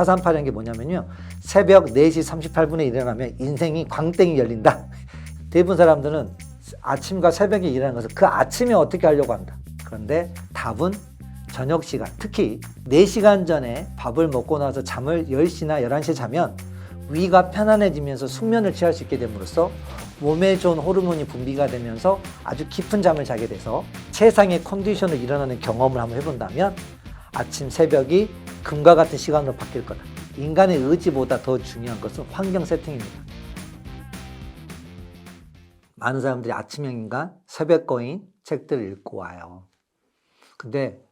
438이라는 게 뭐냐면요. 새벽 4시 38분에 일어나면 인생이 광땡이 열린다. 대부분 사람들은 아침과 새벽에 일어나는 것을 그 아침에 어떻게 하려고 한다. 그런데 답은 저녁 시간, 특히 4시간 전에 밥을 먹고 나서 잠을 10시나 11시에 자면 위가 편안해지면서 숙면을 취할 수 있게 됨으로써 몸에 좋은 호르몬이 분비가 되면서 아주 깊은 잠을 자게 돼서 최상의 컨디션으로 일어나는 경험을 한번 해본다면 아침 새벽이 금과 같은 시간으로 바뀔 거다. 인간의 의지보다 더 중요한 것은 환경 세팅입니다. 많은 사람들이 아침형 인간, 새벽거인 책들을 읽고 와요. 근데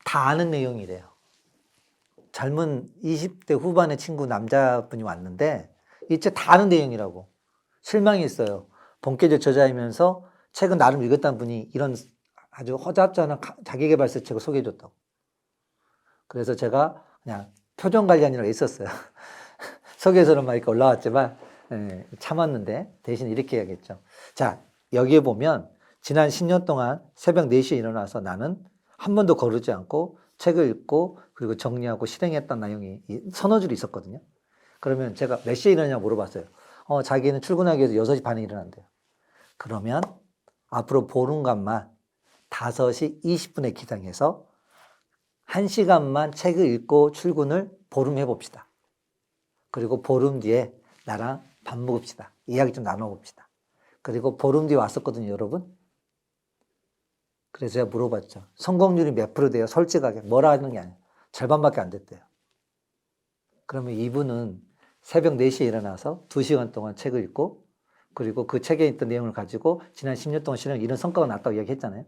다 아는 내용이래요. 젊은 20대 후반의 친구 남자분이 왔는데 이 책 다 아는 내용이라고. 실망이 있어요. 본캐적 저자이면서 책은 나름 읽었다는 분이 이런 아주 허접잖은 자기계발서 책을 소개해줬다고. 그래서 제가 그냥 표정관리하느라고 있었어요. 소개서는 막 이렇게 올라왔지만 참았는데 대신 이렇게 해야겠죠. 자, 여기에 보면 지난 10년 동안 새벽 4시에 일어나서 나는 한 번도 거르지 않고 책을 읽고 그리고 정리하고 실행했던 내용이 서너 줄이 있었거든요. 그러면 제가 몇 시에 일어나냐고 물어봤어요. 자기는 출근하기 위해서 6시 반에 일어난대요. 그러면 앞으로 보름간만 5시 20분에 기상해서 1시간만 책을 읽고 출근을 보름 해봅시다. 그리고 보름 뒤에 나랑 밥 먹읍시다. 이야기 좀 나눠봅시다. 그리고 보름 뒤에 왔었거든요, 여러분. 그래서 제가 물어봤죠. 성공률이 몇 프로 돼요? 솔직하게. 뭐라 하는 게 아니에요. 절반밖에 안 됐대요. 그러면 이분은 새벽 4시에 일어나서 2시간 동안 책을 읽고 그리고 그 책에 있던 내용을 가지고 지난 10년 동안 실행 이런 성과가 났다고 이야기했잖아요.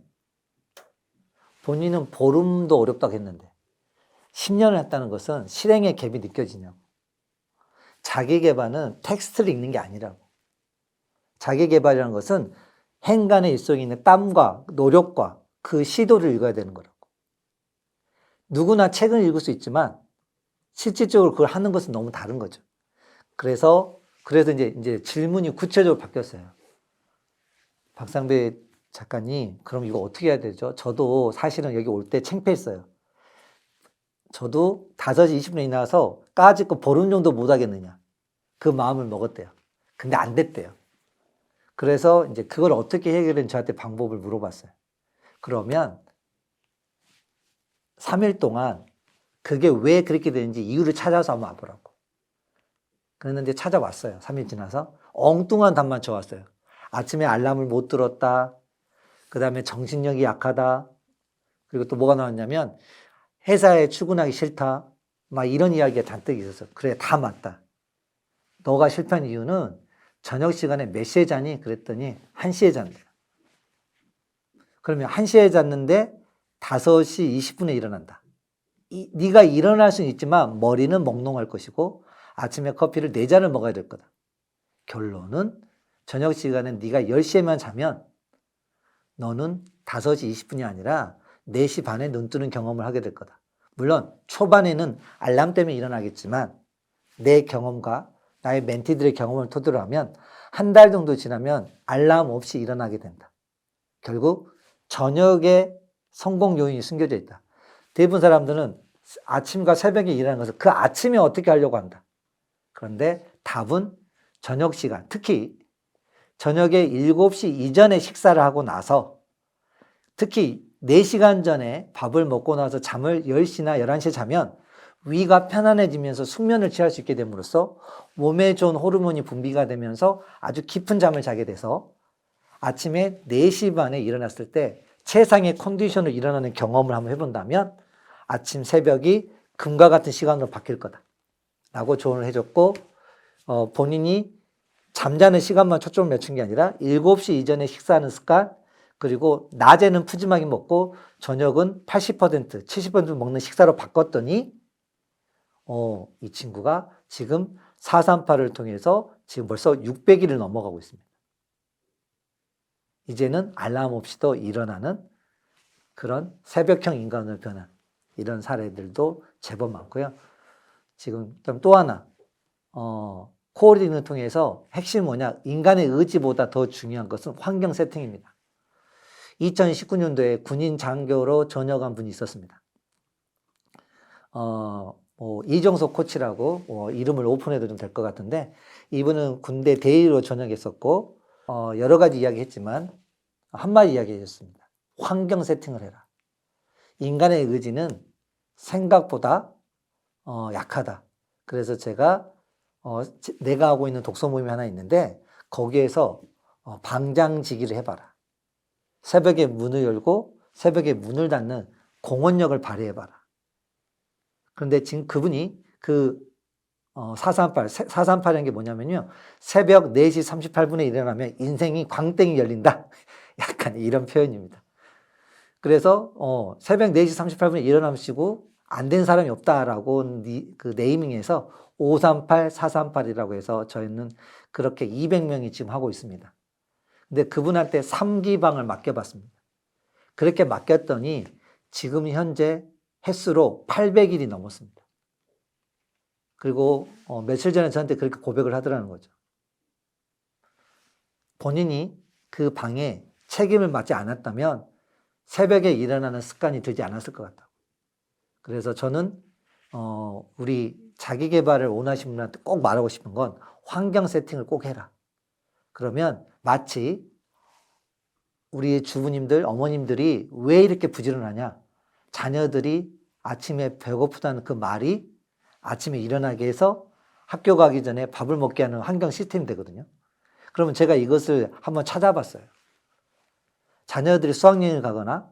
본인은 보름도 어렵다고 했는데 10년을 했다는 것은 실행의 갭이 느껴지냐고. 자기계발은 텍스트를 읽는 게 아니라고. 자기계발이라는 것은 행간의 일 속에 있는 땀과 노력과 그 시도를 읽어야 되는 거라고. 누구나 책을 읽을 수 있지만 실질적으로 그걸 하는 것은 너무 다른 거죠. 그래서 이제 질문이 구체적으로 바뀌었어요. 박상배 작가님, 그럼 이거 어떻게 해야 되죠? 저도 사실은 여기 올 때 창피했어요. 저도 5시 20분에 일어나서 까짓거 보름 정도 못 하겠느냐. 그 마음을 먹었대요. 근데 안 됐대요. 그래서 이제 그걸 어떻게 해결했는지 저한테 방법을 물어봤어요. 그러면 3일 동안 그게 왜 그렇게 되는지 이유를 찾아서 한번 와보라고. 그랬는데 찾아왔어요. 3일 지나서. 엉뚱한 답만 쳐왔어요. 아침에 알람을 못 들었다. 그 다음에 정신력이 약하다. 그리고 또 뭐가 나왔냐면 회사에 출근하기 싫다. 막 이런 이야기가 잔뜩 있었어. 그래, 다 맞다. 너가 실패한 이유는 저녁 시간에 몇 시에 자니? 그랬더니 1시에 잔대요. 그러면 1시에 잤는데 5시 20분에 일어난다. 네가 일어날 수는 있지만 머리는 멍롱할 것이고 아침에 커피를 4잔을 먹어야 될 거다. 결론은 저녁 시간에 네가 10시에만 자면 너는 5시 20분이 아니라 4시 반에 눈 뜨는 경험을 하게 될 거다. 물론 초반에는 알람 때문에 일어나겠지만 내 경험과 나의 멘티들의 경험을 토대로 하면 한 달 정도 지나면 알람 없이 일어나게 된다. 결국 저녁에 성공 요인이 숨겨져 있다. 대부분 사람들은 아침과 새벽에 일어나는 것을 그 아침에 어떻게 하려고 한다. 그런데 답은 저녁 시간, 특히 저녁에 7시 이전에 식사를 하고 나서 특히 4시간 전에 밥을 먹고 나서 잠을 10시나 11시에 자면 위가 편안해지면서 숙면을 취할 수 있게 됨으로써 몸에 좋은 호르몬이 분비가 되면서 아주 깊은 잠을 자게 돼서 아침에 4시 반에 일어났을 때 최상의 컨디션으로 일어나는 경험을 한번 해본다면 아침 새벽이 금과 같은 시간으로 바뀔 거다 라고 조언을 해줬고 본인이 잠자는 시간만 초점을 맞춘 게 아니라 7시 이전에 식사하는 습관 그리고 낮에는 푸짐하게 먹고 저녁은 80%, 70% 먹는 식사로 바꿨더니 이 친구가 지금 438을 통해서 지금 벌써 600일을 넘어가고 있습니다. 이제는 알람 없이도 일어나는 그런 새벽형 인간으로 변한 이런 사례들도 제법 많고요. 지금 또 하나 코어리딩을 통해서 핵심이 뭐냐? 인간의 의지보다 더 중요한 것은 환경 세팅입니다. 2019년도에 군인 장교로 전역한 분이 있었습니다. 이정석 코치라고 이름을 오픈해도 좀 될 것 같은데, 이분은 군대 대위로 전역했었고 여러 가지 이야기했지만 한마디 이야기해줬습니다. 환경 세팅을 해라. 인간의 의지는 생각보다 약하다. 그래서 제가 내가 하고 있는 독서 모임이 하나 있는데 거기에서 방장지기를 해봐라. 새벽에 문을 열고 새벽에 문을 닫는 공원력을 발휘해봐라. 그런데 지금 그분이 438이라는 게 뭐냐면요. 새벽 4시 38분에 일어나면 인생이 광땡이 열린다. 약간 이런 표현입니다. 그래서 새벽 4시 38분에 일어나시고 안 된 사람이 없다라고 그 네이밍에서 538, 438이라고 해서 저희는 그렇게 200명이 지금 하고 있습니다. 근데 그분한테 3기방을 맡겨봤습니다. 그렇게 맡겼더니 지금 현재 횟수로 800일이 넘었습니다. 그리고 며칠 전에 저한테 그렇게 고백을 하더라는 거죠. 본인이 그 방에 책임을 맡지 않았다면 새벽에 일어나는 습관이 들지 않았을 것 같다고. 그래서 저는 우리 자기 개발을 원하시는 분한테 꼭 말하고 싶은 건 환경 세팅을 꼭 해라. 그러면 마치 우리 주부님들, 어머님들이 왜 이렇게 부지런하냐? 자녀들이 아침에 배고프다는 그 말이 아침에 일어나게 해서 학교 가기 전에 밥을 먹게 하는 환경 시스템이 되거든요. 그러면 제가 이것을 한번 찾아봤어요. 자녀들이 수학여행을 가거나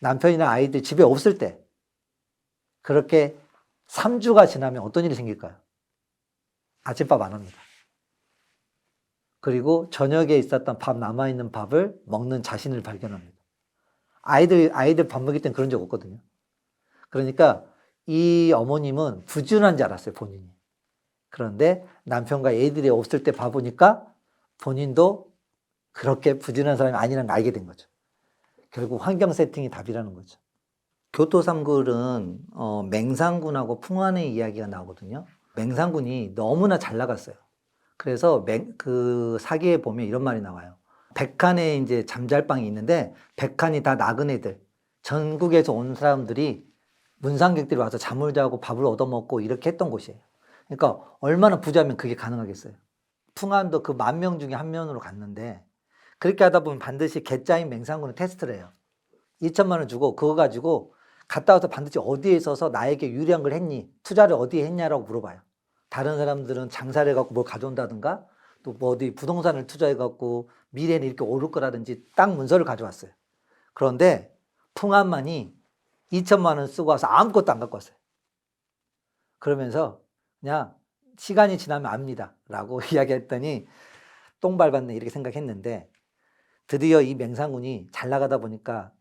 남편이나 아이들이 집에 없을 때 그렇게 3주가 지나면 어떤 일이 생길까요? 아침밥 안 합니다. 그리고 저녁에 있었던 밥, 남아있는 밥을 먹는 자신을 발견합니다. 아이들 밥 먹일 땐 그런 적 없거든요. 그러니까 이 어머님은 부지런한 줄 알았어요, 본인이. 그런데 남편과 애들이 없을 때 봐보니까 본인도 그렇게 부지런한 사람이 아니라는 걸 알게 된 거죠. 결국 환경 세팅이 답이라는 거죠. 교토 3글은 맹상군하고 풍안의 이야기가 나오거든요. 맹상군이 너무나 잘 나갔어요. 그래서 그 사기에 보면 이런 말이 나와요. 100칸의 이제 잠잘방이 있는데 100칸이 다 나그네들, 전국에서 온 사람들이 문상객들이 와서 잠을 자고 밥을 얻어먹고 이렇게 했던 곳이에요. 그러니까 얼마나 부자면 그게 가능하겠어요. 풍안도 그 10,000명 중에 한 명으로 갔는데 그렇게 하다 보면 반드시 개짜인 맹상군은 테스트를 해요. 2천만 원 주고 그거 가지고 갔다 와서 반드시 어디에 있어서 나에게 유리한 걸 했니? 투자를 어디에 했냐라고 물어봐요. 다른 사람들은 장사를 해갖고 뭘 가져온다든가 또 뭐 어디 부동산을 투자해갖고 미래는 이렇게 오를 거라든지 땅 문서를 가져왔어요. 그런데 풍안만이 2천만 원 쓰고 와서 아무것도 안 갖고 왔어요. 그러면서 그냥 시간이 지나면 압니다 라고 이야기했더니 똥 밟았네 이렇게 생각했는데 드디어 이 맹상군이 잘 나가다 보니까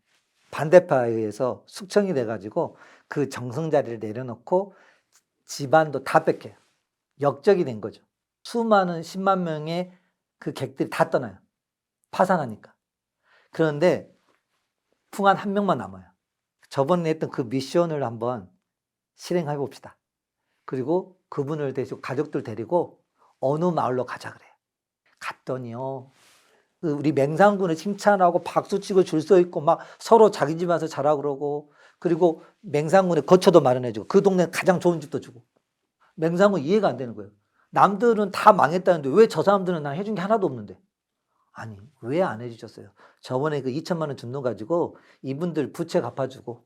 반대파에 의해서 숙청이 돼가지고 그 정승자리를 내려놓고 집안도 다 뺏겨요. 역적이 된 거죠. 수많은 10만 명의 그 객들이 다 떠나요. 파산하니까. 그런데 풍안 한 명만 남아요. 저번에 했던 그 미션을 한번 실행해 봅시다. 그리고 그분을 데리고 가족들 데리고 어느 마을로 가자 그래요. 갔더니요. 우리 맹상군을 칭찬하고 박수치고 줄 서 있고 막 서로 자기 집 와서 자라고 그러고 그리고 맹상군에 거처도 마련해주고 그 동네 가장 좋은 집도 주고 맹상군 이해가 안 되는 거예요. 남들은 다 망했다는데 왜 저 사람들은 난 해준 게 하나도 없는데 아니 왜 안 해주셨어요? 저번에 그 2천만 원 준 돈 가지고 이분들 부채 갚아주고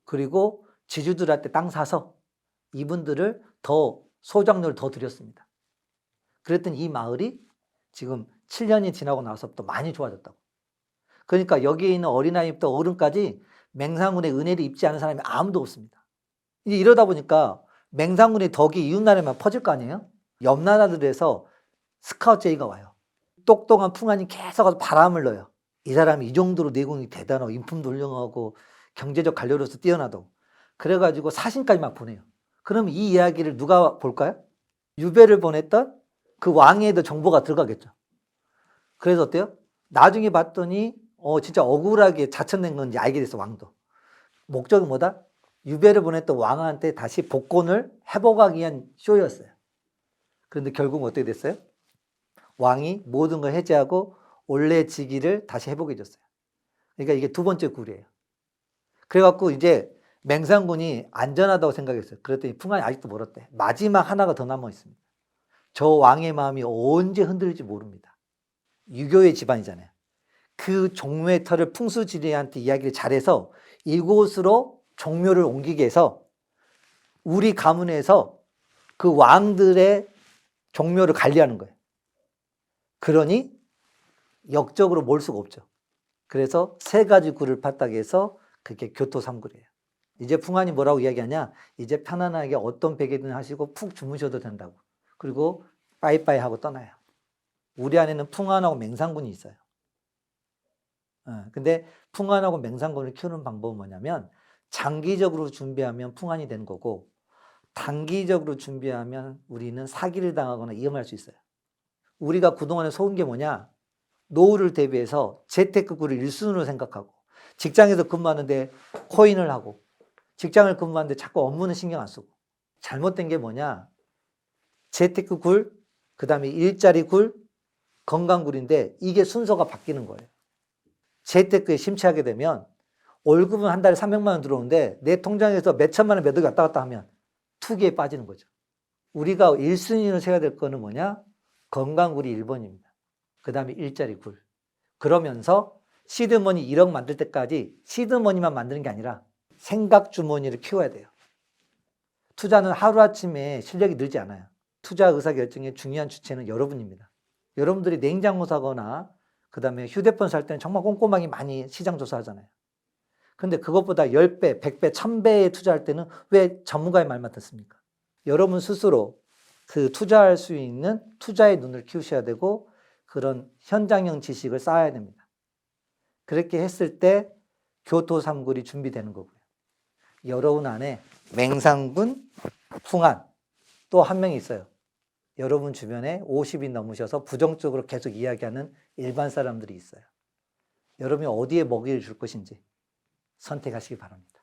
그리고 지주들한테 땅 사서 이분들을 더 소장료를 더 드렸습니다. 그랬더니 이 마을이 지금 7년이 지나고 나서부터 많이 좋아졌다고. 그러니까 여기에 있는 어린아이부터 어른까지 맹상군의 은혜를 입지 않은 사람이 아무도 없습니다. 이제 이러다 보니까 맹상군의 덕이 이웃나라에만 퍼질 거 아니에요? 옆 나라들에서 스카우트 제의가 와요. 똑똑한 풍안이 계속 가서 바람을 넣어요. 이 사람이 이 정도로 내공이 대단하고 인품도 훌륭하고 경제적 관료로서 뛰어나다고. 그래가지고 사신까지 막 보내요. 그럼 이 이야기를 누가 볼까요? 유배를 보냈던 그 왕에도 정보가 들어가겠죠. 그래서 어때요? 나중에 봤더니 진짜 억울하게 자천된 건지 알게 됐어, 왕도. 목적은 뭐다? 유배를 보냈던 왕한테 다시 복권을 회복하기 위한 쇼였어요. 그런데 결국은 어떻게 됐어요? 왕이 모든 걸 해제하고 올레지기를 다시 회복해 줬어요. 그러니까 이게 두 번째 굴이에요. 그래갖고 이제 맹산군이 안전하다고 생각했어요. 그랬더니 풍안이 아직도 멀었대. 마지막 하나가 더 남아 있습니다. 저 왕의 마음이 언제 흔들릴지 모릅니다. 유교의 집안이잖아요. 그 종묘의 터를 풍수지리한테 이야기를 잘해서 이곳으로 종묘를 옮기게 해서 우리 가문에서 그 왕들의 종묘를 관리하는 거예요. 그러니 역적으로 몰 수가 없죠. 그래서 세 가지 굴을 바닥에서 그게 교토삼굴이에요. 이제 풍안이 뭐라고 이야기하냐? 이제 편안하게 어떤 베개든 하시고 푹 주무셔도 된다고. 그리고 빠이빠이 하고 떠나요. 우리 안에는 풍안하고 맹산군이 있어요. 근데 풍안하고 맹산군을 키우는 방법은 뭐냐면 장기적으로 준비하면 풍안이 되는 거고 단기적으로 준비하면 우리는 사기를 당하거나 위험할 수 있어요. 우리가 그동안에 속은 게 뭐냐? 노후를 대비해서 재테크구를 1순위로 생각하고 직장에서 근무하는데 코인을 하고 직장을 근무하는데 자꾸 업무는 신경 안 쓰고 잘못된 게 뭐냐? 재테크굴, 그 다음에 일자리 굴, 건강굴인데 이게 순서가 바뀌는 거예요. 재테크에 심취하게 되면 월급은 한 달에 300만 원 들어오는데 내 통장에서 몇 천만 원 몇 억이 왔다 갔다 하면 투기에 빠지는 거죠. 우리가 1순위로 세워야 될 거는 뭐냐? 건강굴이 1번입니다. 그 다음에 일자리 굴. 그러면서 시드머니 1억 만들 때까지 시드머니만 만드는 게 아니라 생각주머니를 키워야 돼요. 투자는 하루아침에 실력이 늘지 않아요. 투자 의사결정의 중요한 주체는 여러분입니다. 여러분들이 냉장고 사거나 그 다음에 휴대폰 살 때는 정말 꼼꼼하게 많이 시장 조사하잖아요. 근데 그것보다 10배, 100배, 1000배에 투자할 때는 왜 전문가의 말만 듣습니까? 여러분 스스로 그 투자할 수 있는 투자의 눈을 키우셔야 되고 그런 현장형 지식을 쌓아야 됩니다. 그렇게 했을 때 교토삼굴이 준비되는 거고요. 여러분 안에 맹산군, 풍안 또 한 명이 있어요. 여러분 주변에 50이 넘으셔서 부정적으로 계속 이야기하는 일반 사람들이 있어요. 여러분이 어디에 먹이를 줄 것인지 선택하시기 바랍니다.